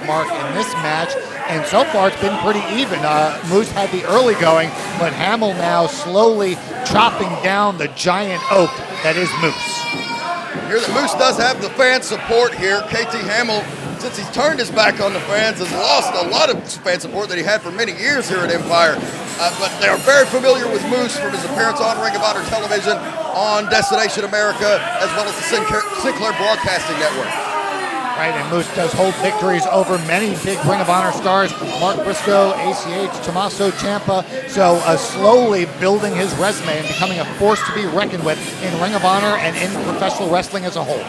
mark in this match, and so far it's been pretty even. Moose had the early going, but Hamill now slowly chopping down the giant oak that is Moose. Here the Moose does have the fan support here. KT Hamill, since he's turned his back on the fans, has lost a lot of fan support that he had for many years here at Empire. But they are very familiar with Moose from his appearance on Ring of Honor television, on Destination America, as well as the Sinclair Broadcasting Network. Right, and Moose does hold victories over many big Ring of Honor stars, Mark Briscoe, ACH, Tommaso Ciampa, so slowly building his resume and becoming a force to be reckoned with in Ring of Honor and in professional wrestling as a whole.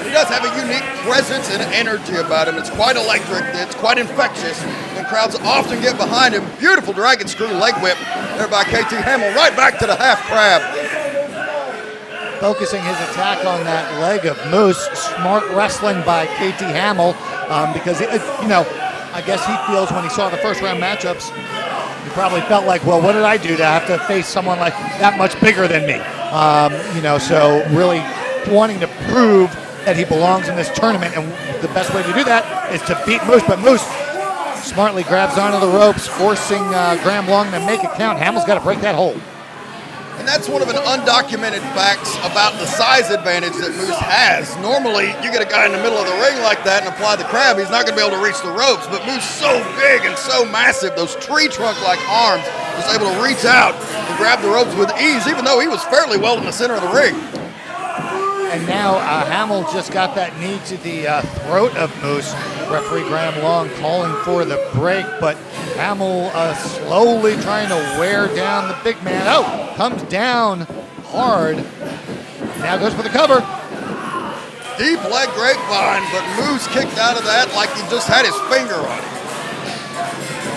He does have a unique presence and energy about him. It's quite electric, it's quite infectious, and crowds often get behind him. Beautiful dragon screw leg whip there by KT Hamill, right back to the half crab. Focusing his attack on that leg of Moose. Smart wrestling by KT Hamill because, I guess he feels when he saw the first round matchups, he probably felt like, well, what did I do to have to face someone like that much bigger than me? So really wanting to prove that he belongs in this tournament, and the best way to do that is to beat Moose, but Moose smartly grabs onto the ropes, forcing Graham Long to make it count. Hamill's got to break that hold. And that's one of an undocumented facts about the size advantage that Moose has. Normally, you get a guy in the middle of the ring like that and apply the crab, he's not going to be able to reach the ropes. But Moose so big and so massive, those tree trunk-like arms, was able to reach out and grab the ropes with ease, even though he was fairly well in the center of the ring. And now Hamill just got that knee to the throat of Moose. Referee Graham Long calling for the break, but Hamill slowly trying to wear down the big man. Oh, comes down hard. Now goes for the cover. Deep leg grapevine, but Moose kicked out of that like he just had his finger on it.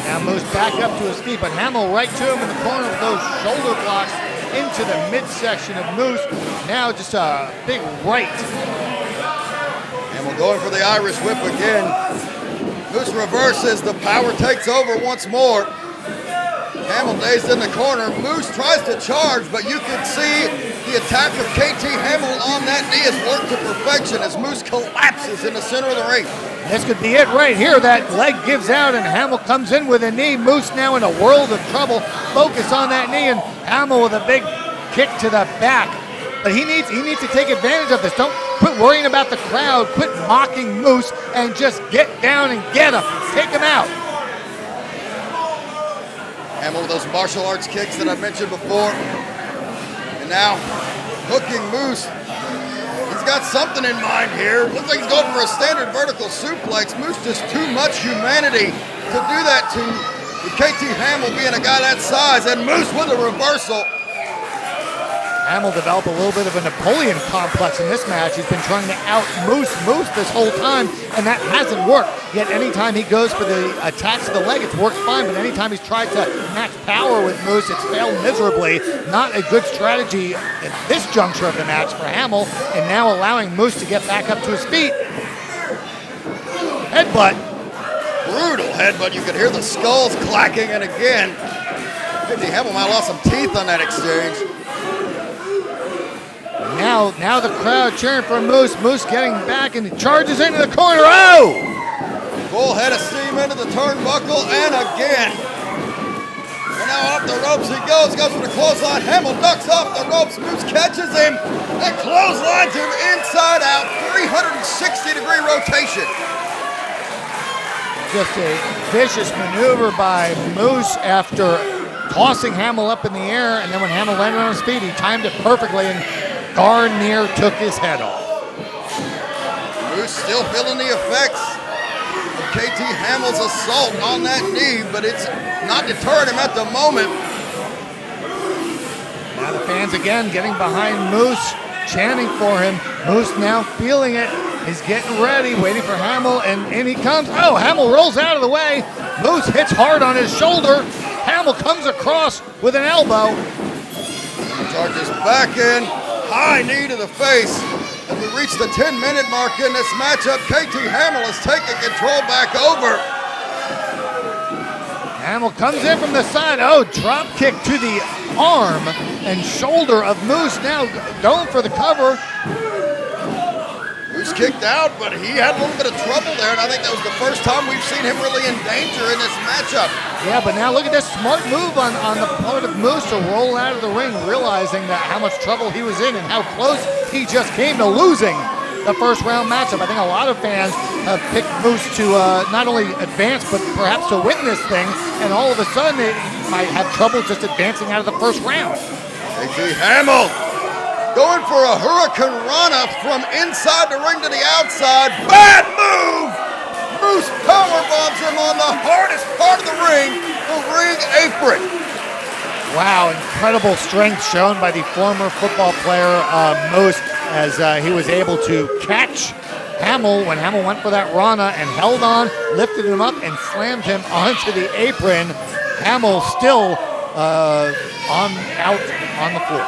Now Moose back up to his feet, but Hamill right to him in the corner with those shoulder blocks into the midsection of Moose. Now just a big right. And we're going for the Irish whip again. Moose reverses, the power takes over once more. Hamill dazed in the corner. Moose tries to charge, but you can see the attack of KT Hamill on that knee has worked to perfection as Moose collapses in the center of the ring. This could be it right here. That leg gives out and Hamill comes in with a knee. Moose now in a world of trouble. Focus on that knee, and Hamill with a big kick to the back. But he needs to take advantage of this. Don't quit worrying about the crowd. Quit mocking Moose and just get down and get him. Take him out. Hamill with those martial arts kicks that I mentioned before. And now hooking Moose. He's got something in mind here. Looks like he's going for a standard vertical suplex. Moose just too much humanity to do that to KT Hamill being a guy that size. And Moose with a reversal. Hamill developed a little bit of a Napoleon complex in this match. He's been trying to out-Moose this whole time, and that hasn't worked. Yet anytime he goes for the attacks to the leg, it's worked fine, but anytime he's tried to max power with Moose, it's failed miserably. Not a good strategy at this juncture of the match for Hamill, and now allowing Moose to get back up to his feet. Headbutt. Brutal headbutt. You could hear the skulls clacking, and again, KT Hamill might have lost some teeth on that exchange. Now the crowd cheering for Moose. Moose getting back and charges into the corner. Oh! Full head of steam into the turnbuckle, and again. And now off the ropes he goes for the clothesline. Hamill ducks off the ropes. Moose catches him and clotheslines him inside out. 360-degree rotation. Just a vicious maneuver by Moose after tossing Hamill up in the air, and then when Hamill landed on his feet, he timed it perfectly and darn near took his head off. Moose still feeling the effects of KT Hamill's assault on that knee, but it's not deterring him at the moment. Now the fans again getting behind Moose, chanting for him. Moose now feeling it. He's getting ready, waiting for Hamill, and in he comes. Oh, Hamill rolls out of the way. Moose hits hard on his shoulder. Hamill comes across with an elbow. Charges back in. High knee to the face. As we reach the 10-minute mark in this matchup, KT Hamill is taking control back over. Hamill comes in from the side. Oh, drop kick to the arm and shoulder of Moose. Now going for the cover. Moose Moose kicked out, but he had a little bit of trouble there, and I think that was the first time we've seen him really in danger in this matchup. Yeah, but now look at this smart move on the part of Moose to roll out of the ring, realizing that how much trouble he was in and how close he just came to losing the first round matchup. I think a lot of fans have picked Moose to not only advance, but perhaps to win this thing, and all of a sudden they might have trouble just advancing out of the first round. KT Hamill going for a Hurricane Rana from inside the ring to the outside. Bad move! Moose powerbombs him on the hardest part of the ring apron. Wow, incredible strength shown by the former football player Moose as he was able to catch Hamill when Hamill went for that Rana and held on, lifted him up, and slammed him onto the apron. Hamill still out on the floor.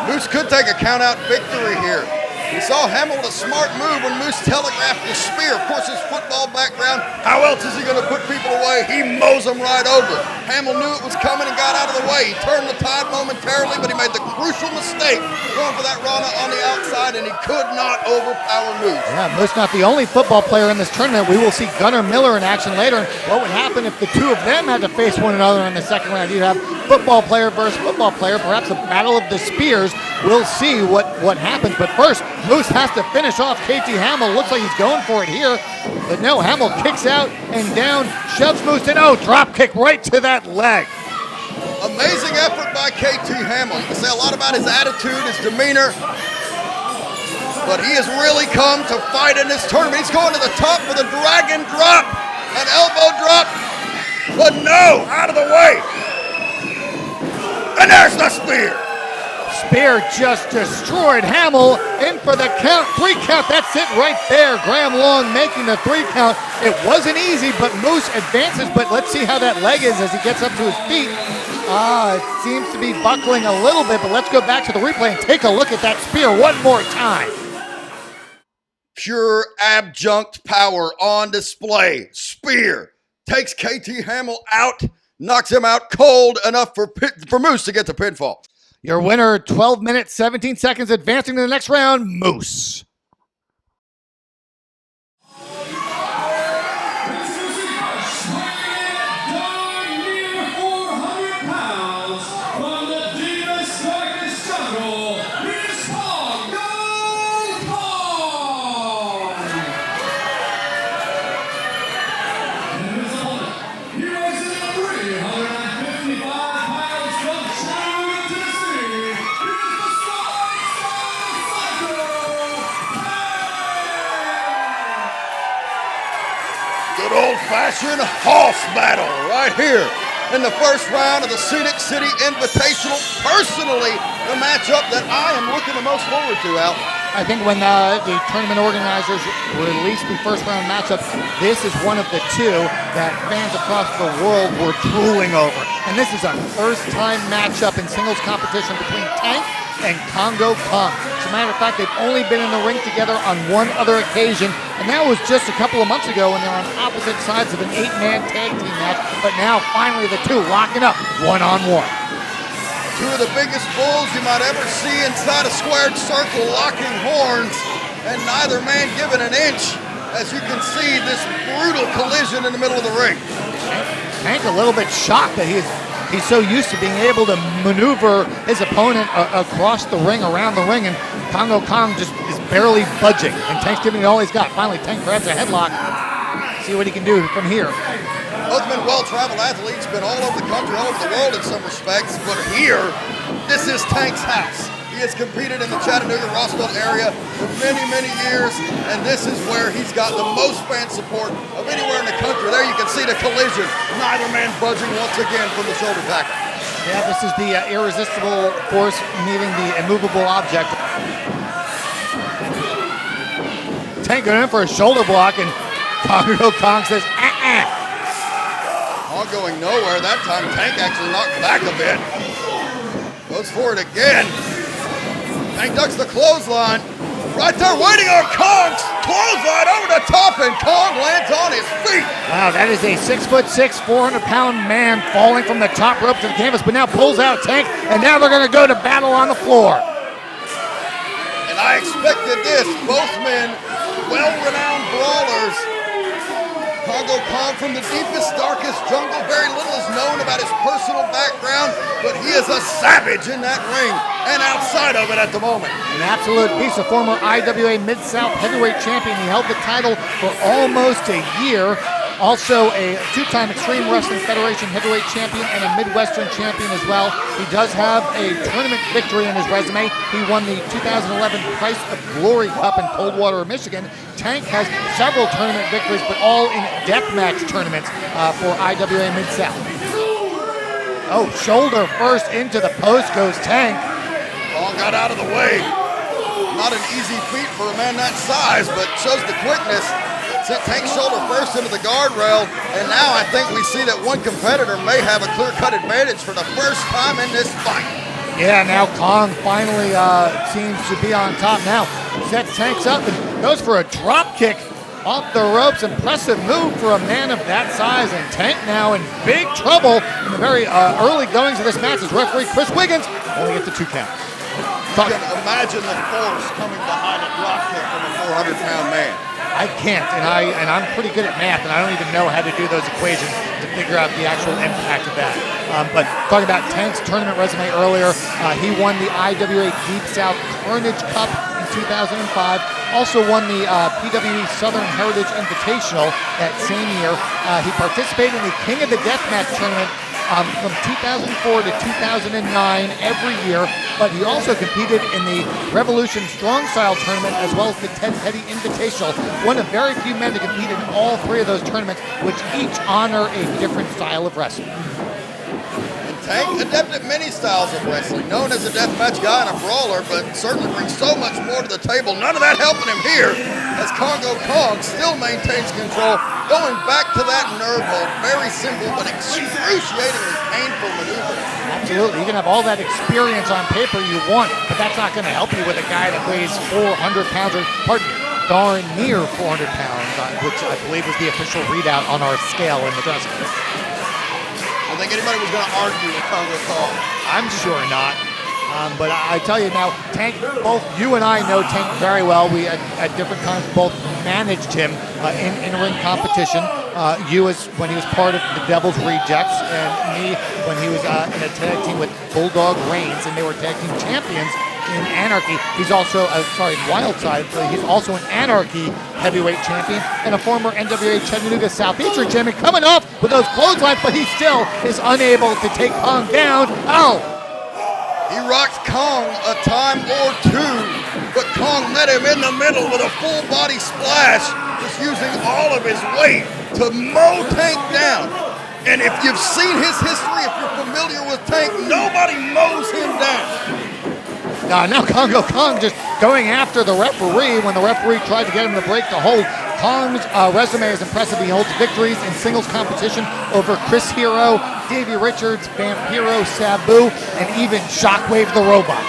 Moose could take a count-out victory here. We saw Hamill with a smart move when Moose telegraphed the spear. Of course, his football background, how else is he going to put people away? He mows them right over. Hamill knew it was coming and got out of the way. He turned the tide momentarily, but he made the crucial mistake going for that Rana on the outside, and he could not overpower Moose. Yeah, Moose not the only football player in this tournament. We will see Gunnar Miller in action later. And what would happen if the two of them had to face one another in the second round? You'd have football player versus football player, perhaps a battle of the spears. We'll see what happens, but first, Moose has to finish off KT Hamill. Looks like he's going for it here, but no, Hamill kicks out and down, shoves Moose in. Oh, drop kick right to that leg. Amazing effort by KT Hamill. You can say a lot about his attitude, his demeanor, but he has really come to fight in this tournament. He's going to the top with a dragon drop, an elbow drop, but no, out of the way. And there's the spear. Spear just destroyed Hamill. In for the count, 3 count. That's it right there. Graham Long making the 3 count. It wasn't easy, but Moose advances. But let's see how that leg is as he gets up to his feet. It seems to be buckling a little bit, but let's go back to the replay and take a look at that spear one more time. Pure adjunct power on display. Spear takes KT Hamill out, knocks him out cold enough for Moose to get the pinfall. Your winner, 12 minutes, 17 seconds, advancing to the next round, Moose. Old-fashioned horse battle right here in the first round of the Scenic City Invatational. Personally, the matchup that I am looking the most forward to, Al. I think when the tournament organizers released the first round matchup, this is one of the two that fans across the world were drooling over. And this is a first-time matchup in singles competition between Tank and Congo Kong. As a matter of fact, they've only been in the ring together on one other occasion, and that was just a couple of months ago when they were on opposite sides of an 8-man tag team match. But now, finally, the two locking up one-on-one. Two of the biggest bulls you might ever see inside a squared circle, locking horns, and neither man giving an inch. As you can see, this brutal collision in the middle of the ring. Tank a little bit shocked that he's so used to being able to maneuver his opponent across the ring, around the ring, and Congo Kong just is barely budging. And Tank's giving it all he's got. Finally, Tank grabs a headlock. See what he can do from here. Both been well-traveled athletes, been all over the country, all over the world in some respects, but here, this is Tank's house. He has competed in the Chattanooga-Rossville area for many, many years, and this is where he's got the most fan support of anywhere in the country. There you can see the collision. Neither man budging once again from the shoulder tackle. Yeah, this is the irresistible force meeting the immovable object. Tank going in for a shoulder block, and Congo Kong says, All going nowhere. That time, Tank actually knocked back a bit. Goes for it again. Tank ducks the clothesline. Right there waiting on Kong's clothesline over the top, and Kong lands on his feet. Wow, that is a 6'6", 400-pound man falling from the top rope to the canvas, but now pulls out Tank, and now they're going to go to battle on the floor. And I expected this. Both men, well-renowned brawlers. Congo Kong from the deepest, darkest jungle. Very little is known about his personal background, but he is a savage in that ring and outside of it at the moment. An absolute beast, a former IWA Mid-South heavyweight champion. He held the title for almost a year. Also a two-time Extreme Wrestling Federation heavyweight champion and a Midwestern champion as well. He does have a tournament victory in his resume. He won the 2011 Price of Glory Cup in Coldwater, Michigan. Tank has several tournament victories, but all in deathmatch tournaments for IWA Mid-South. Oh, shoulder first into the post goes Tank. Kong got out of the way. Not an easy feat for a man that size, but shows the quickness. Sent Tank's shoulder first into the guardrail, and now I think we see that one competitor may have a clear-cut advantage for the first time in this fight. Yeah, now Kong finally seems to be on top now. Sets Tanks up and goes for a drop kick off the ropes. Impressive move for a man of that size, and Tank now in big trouble in the very early goings of this match as referee Chris Wiggins only gets the 2 count. You can imagine the force coming behind a drop kick from a 400-pound man. I can't, and I'm pretty good at math, and I don't even know how to do those equations to figure out the actual impact of that. But talking about Tank's tournament resume earlier, he won the IWA Deep South Carnage Cup in 2005. Also won the PWE Southern Heritage Invatational that same year. He participated in the King of the Deathmatch tournament from 2004 to 2009 every year, but he also competed in the Revolution Strong Style tournament as well as the Ted Petty Invitational, one of very few men to compete in all 3 of those tournaments, which each honor a different style of wrestling. Tank adept at many styles of wrestling, known as a deathmatch guy and a brawler, but certainly brings so much more to the table. None of that helping him here, as Congo Kong still maintains control, going back to that nerve hold. Very simple but excruciatingly painful maneuver. Absolutely, you can have all that experience on paper you want, but that's not going to help you with a guy that weighs 400 pounds, or pardon me, darn near 400 pounds, which I believe was the official readout on our scale in the dressing room. I think anybody was going to argue with Congo Kong. I'm sure not. But I tell you now, Tank, both you and I know Tank very well. We, at different times, both managed him in ring competition. You as when he was part of the Devil's Rejects, and me when he was in a tag team with Bulldog Reigns, and they were tag team champions in Anarchy. He's also, Wildside. He's also an Anarchy heavyweight champion and a former NWA Chattanooga Southeastern champion, coming off with those clotheslines, but he still is unable to take Kong down. Oh! He rocked Kong a time or 2, but Kong met him in the middle with a full body splash, just using all of his weight to mow Tank down. And if you've seen his history, if you're familiar with Tank, nobody mows him down. Now Congo Kong just going after the referee when the referee tried to get him to break the hold. Kong's resume is impressive. He holds victories in singles competition over Chris Hero, Davey Richards, Vampiro, Sabu, and even Shockwave the Robot.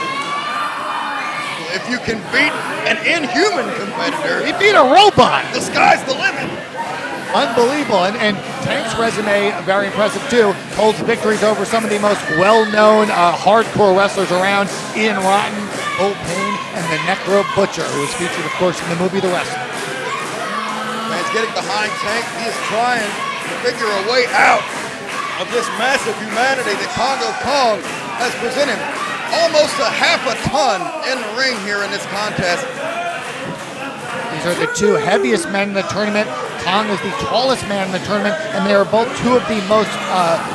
If you can beat an inhuman competitor, He beat a robot. the sky's the limit. Unbelievable. And Tank's resume, very impressive too, holds victories over some of the most well-known hardcore wrestlers around. Ian Rotten, Bull Payne, and the Necro Butcher, who was featured, of course, in the movie The Wrestler. Man's getting behind Tank. He is trying to figure a way out of this massive humanity that Congo Kong has presented. Almost a half a ton in the ring here in this contest. These are the 2 heaviest men in the tournament. Kong is the tallest man in the tournament, and they are both 2 of the most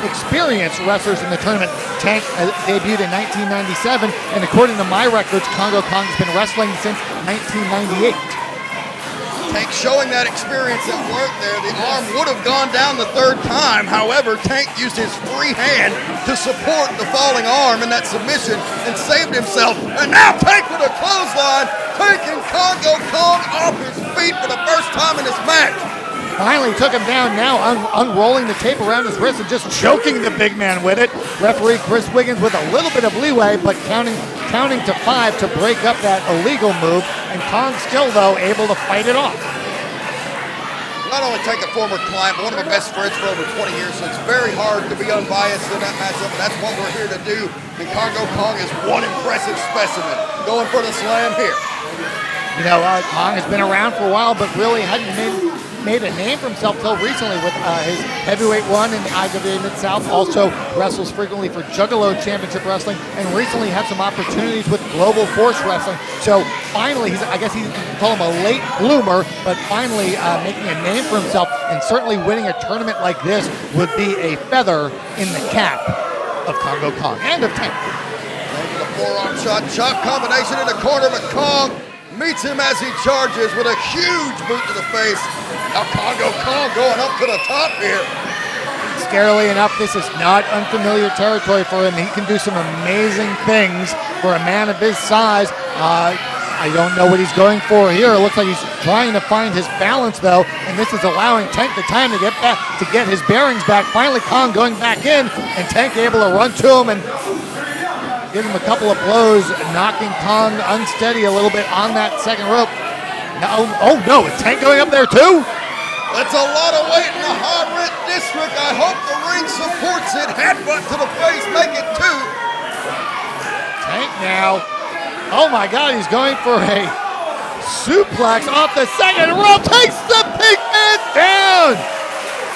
experienced wrestlers in the tournament. Tank debuted in 1997, and according to my records, Congo Kong has been wrestling since 1998. Tank showing that experience at work there. The arm would have gone down the 3rd time. However, Tank used his free hand to support the falling arm in that submission and saved himself. And now Tank with a clothesline, taking Congo Kong off his feet for the first time in this match. Finally took him down, now unrolling the tape around his wrist and just choking the big man with it. Referee Chris Wiggins with a little bit of leeway, but counting to 5 to break up that illegal move, and Kong still, though, able to fight it off. Not only Tank, a former client, but one of my best friends for over 20 years, so it's very hard to be unbiased in that matchup. That's what we're here to do, and Congo Kong is one impressive specimen. Going for the slam here. Kong has been around for a while, but really hadn't made a name for himself till recently with his heavyweight run in the IWA Mid-South. Also wrestles frequently for Juggalo Championship Wrestling, and recently had some opportunities with Global Force Wrestling. So finally, I guess you can call him a late bloomer, but finally making a name for himself, and certainly winning a tournament like this would be a feather in the cap of Congo Kong and of Tank. The forearm shot, chop combination in the corner, but Kong meets him as he charges with a huge boot to the face. Now Congo Kong going up to the top here. Scarily enough, this is not unfamiliar territory for him. He can do some amazing things for a man of his size. I don't know what he's going for here. It looks like he's trying to find his balance, though, and this is allowing Tank the time to get back, to get his bearings back. Finally, Kong going back in, and Tank able to run to him and give him a couple of blows, knocking Kong unsteady a little bit on that second rope. Oh no, is Tank going up there too? That's a lot of weight in the high rent district. I hope the ring supports it. Headbutt to the face, make it 2. Tank now. Oh my God, he's going for a suplex off the second rope. Takes the big man down.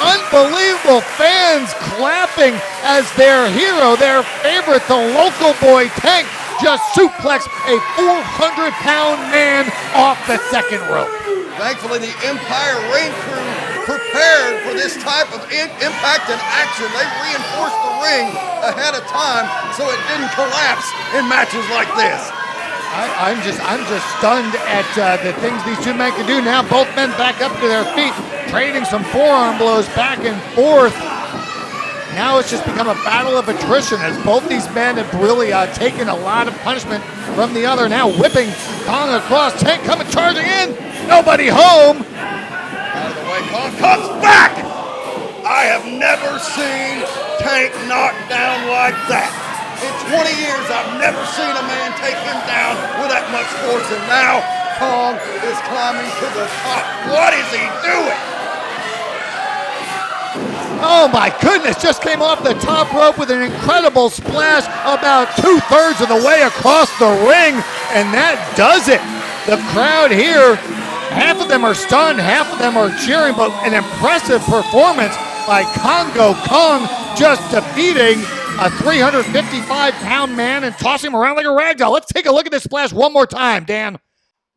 Unbelievable, fans clapping as their hero, their favorite, the local boy Tank, just suplexed a 400-pound man off the second rope. Thankfully, the Empire Ring crew prepared for this type of impact and action. They reinforced the ring ahead of time so it didn't collapse in matches like this. I'm just stunned at the things these two men can do. Now both men back up to their feet, trading some forearm blows back and forth. Now it's just become a battle of attrition as both these men have really taken a lot of punishment from the other. Now whipping Kong across, Tank coming charging in, nobody home. Out of the way, Kong comes back. I have never seen Tank knocked down like that. In 20 years, I've never seen a man take him down with that much force, and now Kong is climbing to the top. What is he doing? Oh my goodness, just came off the top rope with an incredible splash about 2/3 of the way across the ring, and that does it. The crowd here, half of them are stunned, half of them are cheering, but an impressive performance by Congo Kong, just defeating a 355-pound man and tossing him around like a rag doll. Let's take a look at this splash one more time, Dan.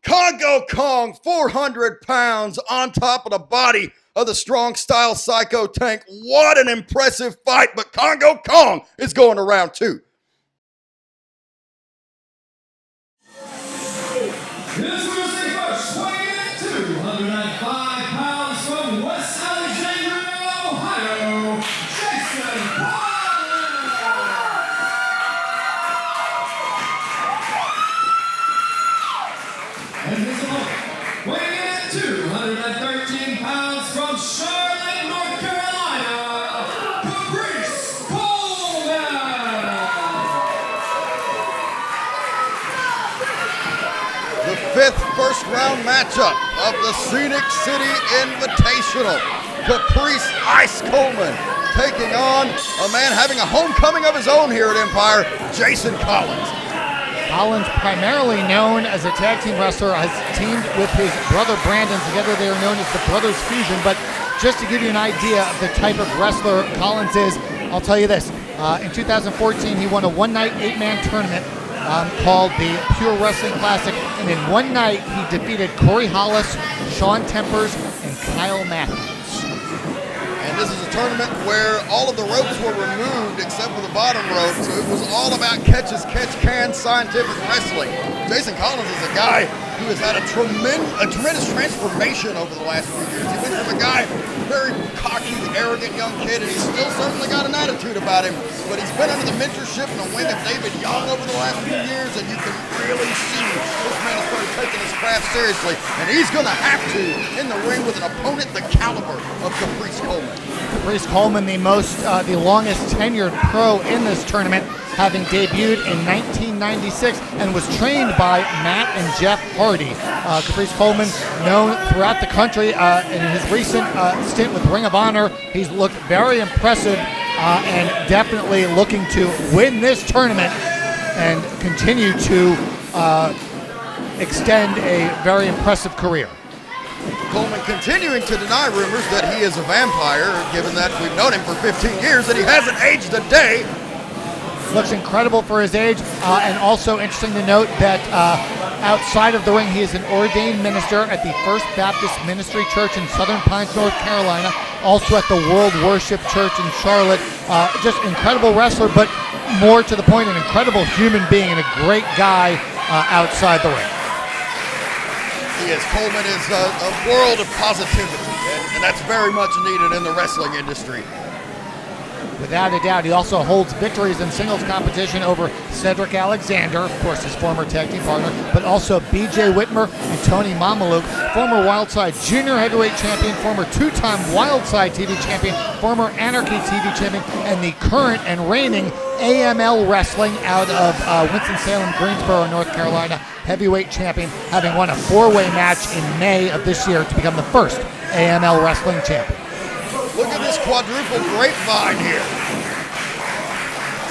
Congo Kong, 400 pounds on top of the body of the strong style Psycho Tank. What an impressive fight, but Congo Kong is going to round 2. This was the first, weighing in 205 pounds from West Alexandria, Ohio, Jason Collins. And his opponent, weighing in at 213 pounds from Charlotte, North Carolina, Caprice Coleman. The 5th first-round matchup of the Scenic City Invatational. Caprice Ice Coleman taking on a man having a homecoming of his own here at Empire, Jason Collins. Collins, primarily known as a tag team wrestler, has teamed with his brother Brandon. Together they are known as the Brothers Fusion. But just to give you an idea of the type of wrestler Collins is, I'll tell you this. In 2014, he won a one-night 8-man tournament called the Pure Wrestling Classic. And in one night, he defeated Corey Hollis, Sean Tempers, and Kyle Matthews. And this is a tournament where all of the ropes were removed except for the bottom rope, so it was all about catch-as-catch-can scientific wrestling. Jason Collins is a guy who has had a tremendous transformation over the last few years. He went from a guy, very cocky, arrogant young kid, and he's still certainly got an attitude about him, but he's been under the mentorship and the wing of David Young over the last few years, and you can really see this man has started taking his craft seriously, and he's going to have to in the ring with an opponent the caliber of Caprice Coleman. Caprice Coleman, the longest tenured pro in this tournament, having debuted in 1996 and was trained by Matt and Jeff Hardy. Caprice Coleman, known throughout the country in his recent stint with Ring of Honor. He's looked very impressive and definitely looking to win this tournament and continue to extend a very impressive career. Coleman continuing to deny rumors that he is a vampire, given that we've known him for 15 years and he hasn't aged a day. Looks incredible for his age, and also interesting to note that outside of the ring, he is an ordained minister at the First Baptist Ministry Church in Southern Pines, North Carolina, also at the World Worship Church in Charlotte. Just incredible wrestler, but more to the point, an incredible human being and a great guy outside the ring. He is. Coleman is a world of positivity, and that's very much needed in the wrestling industry. Without a doubt, he also holds victories in singles competition over Cedric Alexander, of course his former tag team partner, but also B.J. Whitmer and Tony Mamaluke, former Wildside Junior Heavyweight Champion, former two-time Wildside TV Champion, former Anarchy TV Champion, and the current and reigning AML Wrestling out of Winston-Salem, Greensboro, North Carolina, heavyweight champion, having won a four-way match in May of this year to become the first AML Wrestling champion. Look at this quadruple grapevine here.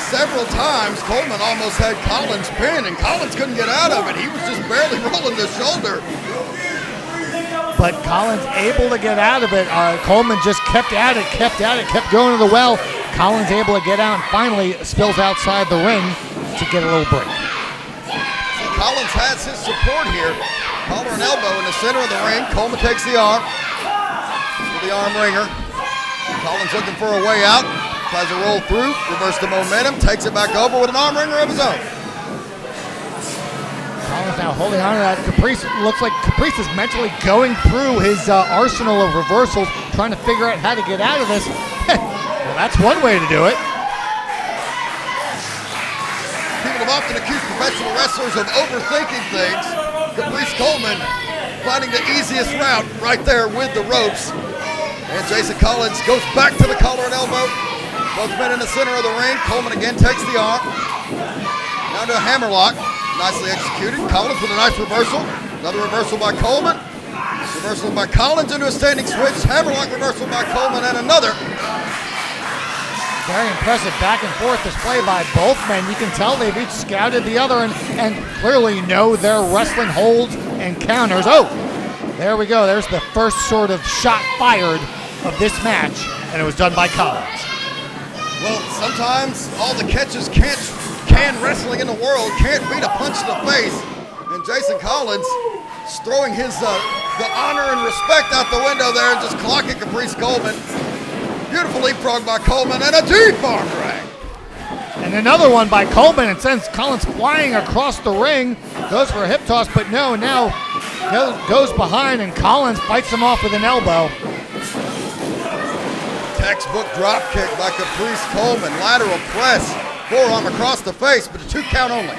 Several times Coleman almost had Collins pinned, and Collins couldn't get out of it. He was just barely rolling the shoulder. But Collins able to get out of it. Coleman just kept at it, kept going to the well. Collins able to get out and finally spills outside the ring to get a little break. See, Collins has his support here. Collar and elbow in the center of the ring. Coleman takes the arm with the arm wringer. Collins looking for a way out, tries to roll through, reverse the momentum, takes it back over with an arm wringer of his own. Collins now holding on to that. Caprice, looks like Caprice is mentally going through his arsenal of reversals, trying to figure out how to get out of this. Well, that's one way to do it. People have often accused professional wrestlers of overthinking things. Caprice Coleman finding the easiest route right there with the ropes. And Jason Collins goes back to the collar and elbow. Both men in the center of the ring. Coleman again takes the arm. Down to a hammerlock. Nicely executed. Collins with a nice reversal. Another reversal by Coleman. Reversal by Collins into a standing switch. Hammerlock reversal by Coleman and another. Very impressive back and forth display by both men. You can tell they've each scouted the other and clearly know their wrestling holds and counters. Oh, there we go. There's the first sort of shot fired of this match, and it was done by Collins. Well, sometimes all the catches can wrestling in the world can't beat a punch to the face. And Jason Collins is throwing his the honor and respect out the window there and just clocking Caprice Coleman. Beautiful leapfrog by Coleman and a deep arm drag. And another one by Coleman, and sends Collins flying across the ring. Goes for a hip toss, but no, now goes behind, and Collins fights him off with an elbow. Textbook drop kick by Caprice Coleman. Lateral press. Forearm across the face, but a 2 count only.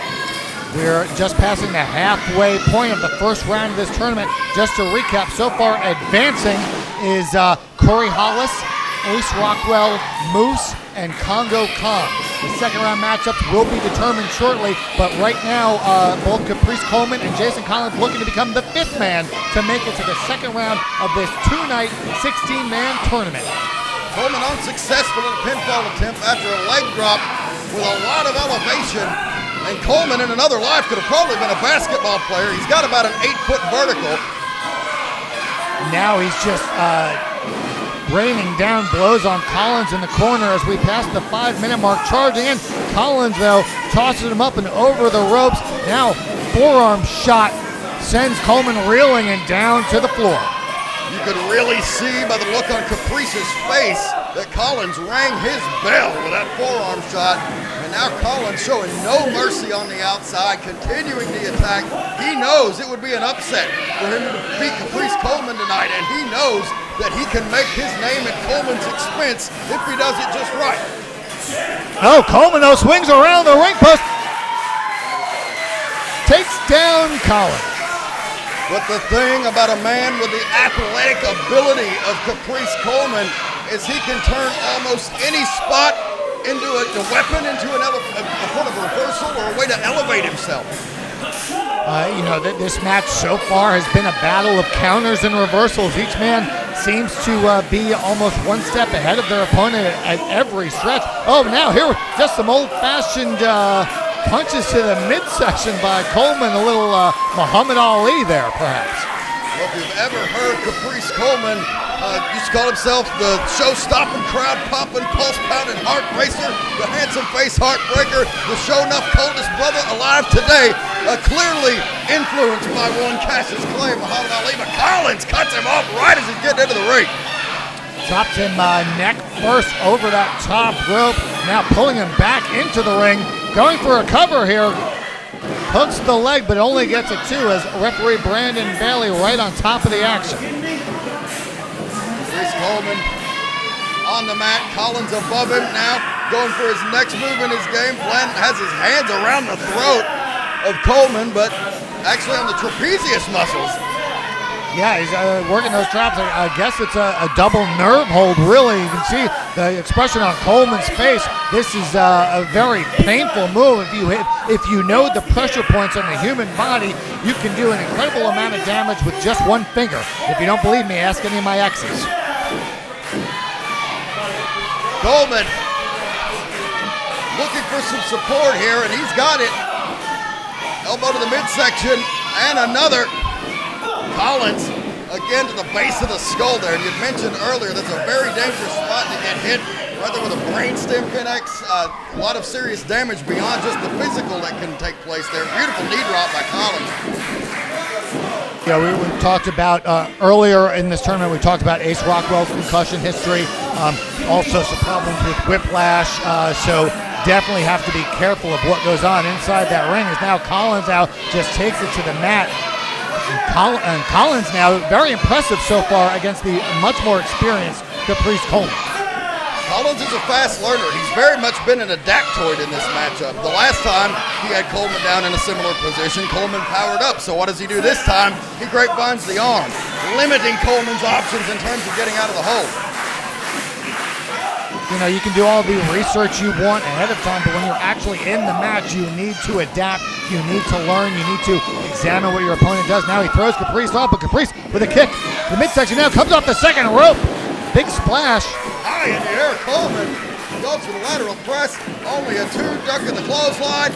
We're just passing the halfway point of the first round of this tournament. Just to recap, so far advancing is Corey Hollis, Ace Rockwell, Moose, and Congo Khan. The second round matchups will be determined shortly, but right now both Caprice Coleman and Jason Collins looking to become the fifth man to make it to the second round of this two-night 16-man tournament. Coleman unsuccessful in a pinfall attempt after a leg drop with a lot of elevation. And Coleman in another life could have probably been a basketball player. He's got about an 8-foot vertical. Now he's just raining down blows on Collins in the corner as we pass the 5-minute mark. Charging in, Collins though tosses him up and over the ropes. Now forearm shot sends Coleman reeling and down to the floor. You could really see by the look on Caprice's face that Collins rang his bell with that forearm shot. And now Collins showing no mercy on the outside, continuing the attack. He knows it would be an upset for him to beat Caprice Coleman tonight, and he knows that he can make his name at Coleman's expense if he does it just right. Oh, Coleman though swings around the ring post. Takes down Collins. But the thing about a man with the athletic ability of Caprice Coleman is he can turn almost any spot into a weapon, into a point of reversal or a way to elevate himself. This match so far has been a battle of counters and reversals. Each man seems to be almost one step ahead of their opponent at every stretch. Oh, now here, just some old-fashioned punches to the midsection by Coleman, a little Muhammad Ali there, perhaps. Well, if you've ever heard Caprice Coleman, used to call himself the show-stopping, crowd-popping, pulse-pounding heart racer, the handsome face heartbreaker, the show-enough coldest brother alive today, clearly influenced by one Cassius Clay, Muhammad Ali, but Collins cuts him off right as he's getting into the ring. Dropped him neck first over that top rope, now pulling him back into the ring, going for a cover here. Hooks the leg, but only gets a 2 as referee Brandon Bailey right on top of the action. Caprice Coleman on the mat, Collins above him now, going for his next move in his game plan, has his hands around the throat of Coleman, but actually on the trapezius muscles. Yeah, he's working those traps. I guess it's a double nerve hold, really. You can see the expression on Coleman's face. This is a very painful move. If you know the pressure points on the human body, you can do an incredible amount of damage with just one finger. If you don't believe me, ask any of my exes. Coleman looking for some support here, and he's got it. Elbow to the midsection, and another. Collins, again to the base of the skull there. And you'd mentioned earlier that's a very dangerous spot to get hit, right there where the brainstem connects. A lot of serious damage beyond just the physical that can take place there. Beautiful knee drop by Collins. Yeah, we talked about earlier in this tournament, we talked about Ace Rockwell's concussion history, also some problems with whiplash, so definitely have to be careful of what goes on inside that ring. As now Collins out just takes it to the mat. And Collins now very impressive so far against the much more experienced Caprice Coleman. Collins is a fast learner. He's very much been an adaptoid in this matchup. The last time he had Coleman down in a similar position, Coleman powered up. So what does he do this time? He grapevines the arm, limiting Coleman's options in terms of getting out of the hole. You know, you can do all the research you want ahead of time, but when you're actually in the match, you need to adapt, you need to learn, you need to examine what your opponent does. Now he throws Caprice off, but Caprice with a kick. The midsection now comes off the second rope. Big splash. High in the air, Coleman goes for the lateral press. Only a 2, ducking the clothesline.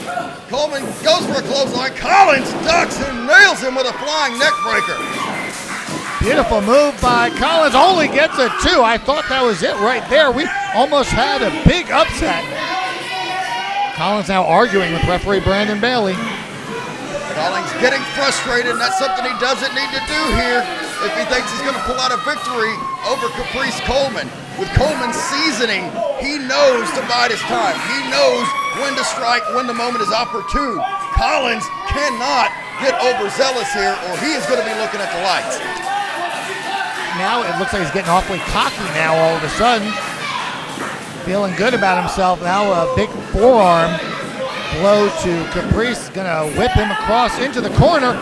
Coleman goes for a clothesline. Collins ducks and nails him with a flying neck breaker. Beautiful move by Collins, only gets a 2. I thought that was it right there. We almost had a big upset. Collins now arguing with referee Brandon Bailey. Collins getting frustrated, and that's something he doesn't need to do here if he thinks he's going to pull out a victory over Caprice Coleman. With Coleman seasoning, he knows to bide his time. He knows when to strike, when the moment is opportune. Collins cannot get overzealous here, or he is going to be looking at the lights. Now it looks like he's getting awfully cocky now all of a sudden. Feeling good about himself. Now a big forearm blow to Caprice. Gonna whip him across into the corner.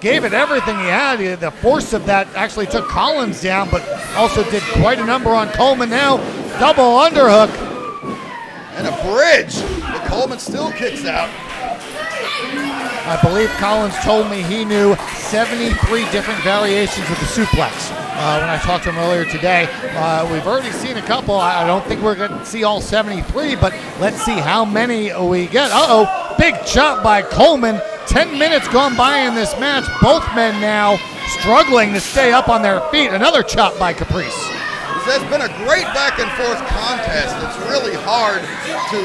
Gave it everything he had. The force of that actually took Collins down, but also did quite a number on Coleman now. Double underhook. And a bridge, but Coleman still kicks out. I believe Collins told me he knew 73 different variations of the suplex. When I talked to him earlier today, we've already seen a couple. I don't think we're going to see all 73, but let's see how many we get. Uh-oh, big chop by Coleman. 10 minutes gone by in this match. Both men now struggling to stay up on their feet. Another chop by Caprice. This has been a great back and forth contest. It's really hard to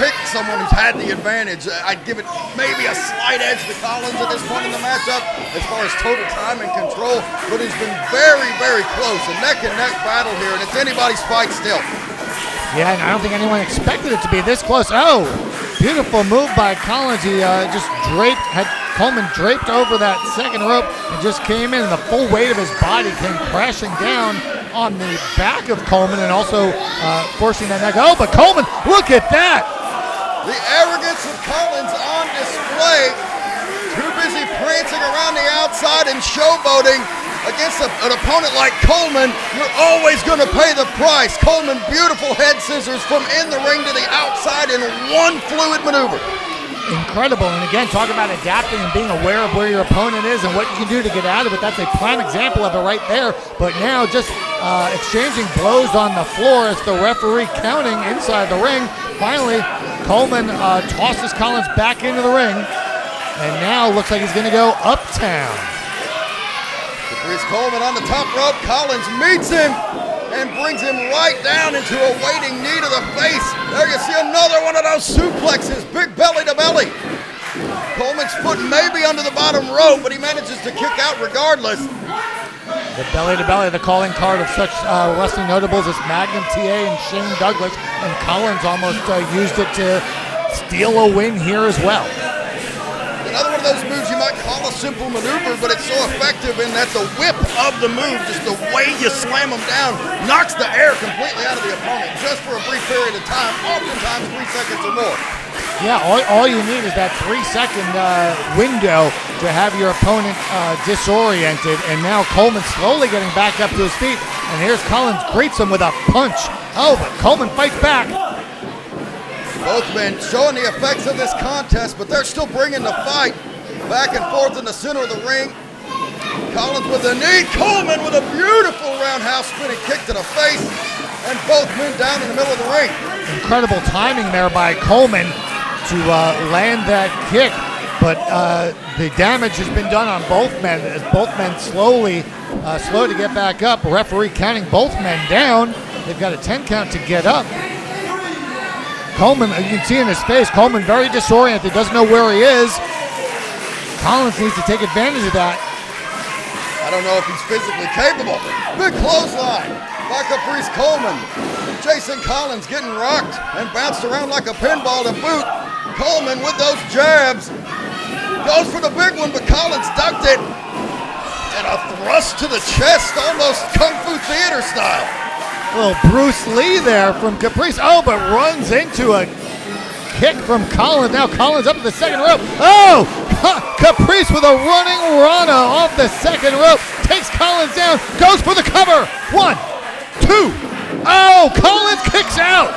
pick someone who's had the advantage. I'd give it maybe a slight edge to Collins at this point in the matchup as far as total time and control, but it's been very, very close. A neck-and-neck battle here, and it's anybody's fight still. Yeah, and I don't think anyone expected it to be this close. Oh, beautiful move by Collins. He just had Coleman draped over that second rope and just came in, and the full weight of his body came crashing down on the back of Coleman and also forcing that neck. Oh, but Coleman, look at that! The arrogance of Collins on display. Too busy prancing around the outside and showboating against an opponent like Coleman. You're always going to pay the price. Coleman, beautiful head scissors from in the ring to the outside in one fluid maneuver. Incredible, and again, talk about adapting and being aware of where your opponent is and what you can do to get out of it. That's a prime example of it right there. But now just exchanging blows on the floor as the referee counting inside the ring. Finally, Coleman tosses Collins back into the ring, and now looks like he's going to go uptown. Caprice Coleman on the top rope. Collins meets him and brings him right down into a waiting knee to the face. There you see another one of those suplexes, big belly to belly. Coleman's foot may be under the bottom rope, but he manages to kick out regardless. The belly to belly, the calling card of such wrestling notables as Magnum TA and Shane Douglas, and Collins almost used it to steal a win here as well. Another one of those moves you might call a simple maneuver, but it's so effective in that the whip of the move, just the way you slam them down, knocks the air completely out of the opponent just for a brief period of time, oftentimes 3 seconds or more. Yeah, all you need is that 3-second window to have your opponent disoriented, and now Coleman slowly getting back up to his feet, and here's Collins, greets him with a punch. Oh, but Coleman fights back. Both men showing the effects of this contest, but they're still bringing the fight back and forth in the center of the ring. Collins with a knee, Coleman with a beautiful roundhouse spinning kick to the face, and both men down in the middle of the ring. Incredible timing there by Coleman to land that kick, but the damage has been done on both men as both men slow to get back up. Referee counting both men down. They've got a 10 count to get up. Coleman, you can see in his face, Coleman very disoriented, doesn't know where he is. Collins needs to take advantage of that. I don't know if he's physically capable. Big clothesline by Caprice Coleman. Jason Collins getting rocked and bounced around like a pinball to boot. Coleman with those jabs goes for the big one, but Collins ducked it. And a thrust to the chest, almost Kung Fu Theater style. A little Bruce Lee there from Caprice. Oh, but runs into a kick from Collins. Now Collins up to the second rope. Oh, Caprice with a running rana off the second rope. Takes Collins down, goes for the cover. 1, 2. Oh, Collins kicks out.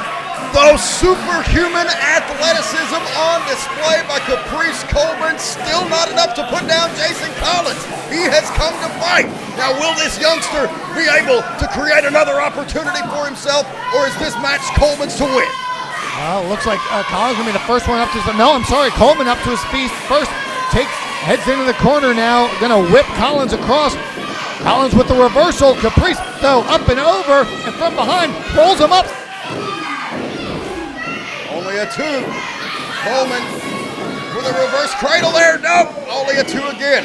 Those superhuman athleticism on display by Caprice Coleman. Still not enough to put down Jason Collins. He has come to fight. Now, will this youngster be able to create another opportunity for himself, or is this match Coleman's to win? Well, it looks like Collins going to be the first one up to his... No, I'm sorry, Coleman up to his feet first. Heads into the corner now. Going to whip Collins across. Collins with the reversal. Caprice, though, up and over, and from behind, rolls him up. Only a 2. Coleman with a reverse cradle there. Nope, only a 2 again.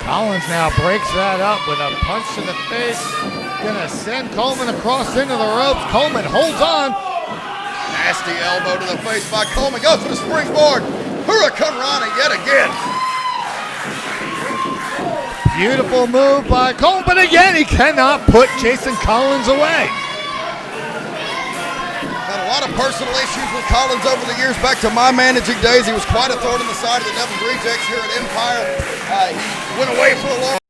Collins now breaks that up with a punch to the face. Gonna send Coleman across into the ropes. Coleman holds on. Nasty elbow to the face by Coleman. Goes for the springboard. Hurricane Rana yet again. Beautiful move by Coleman, but again, he cannot put Jason Collins away. Had a lot of personal issues with Collins over the years. Back to my managing days, he was quite a thorn in the side of the Devil's Rejects here at Empire. He went away for a long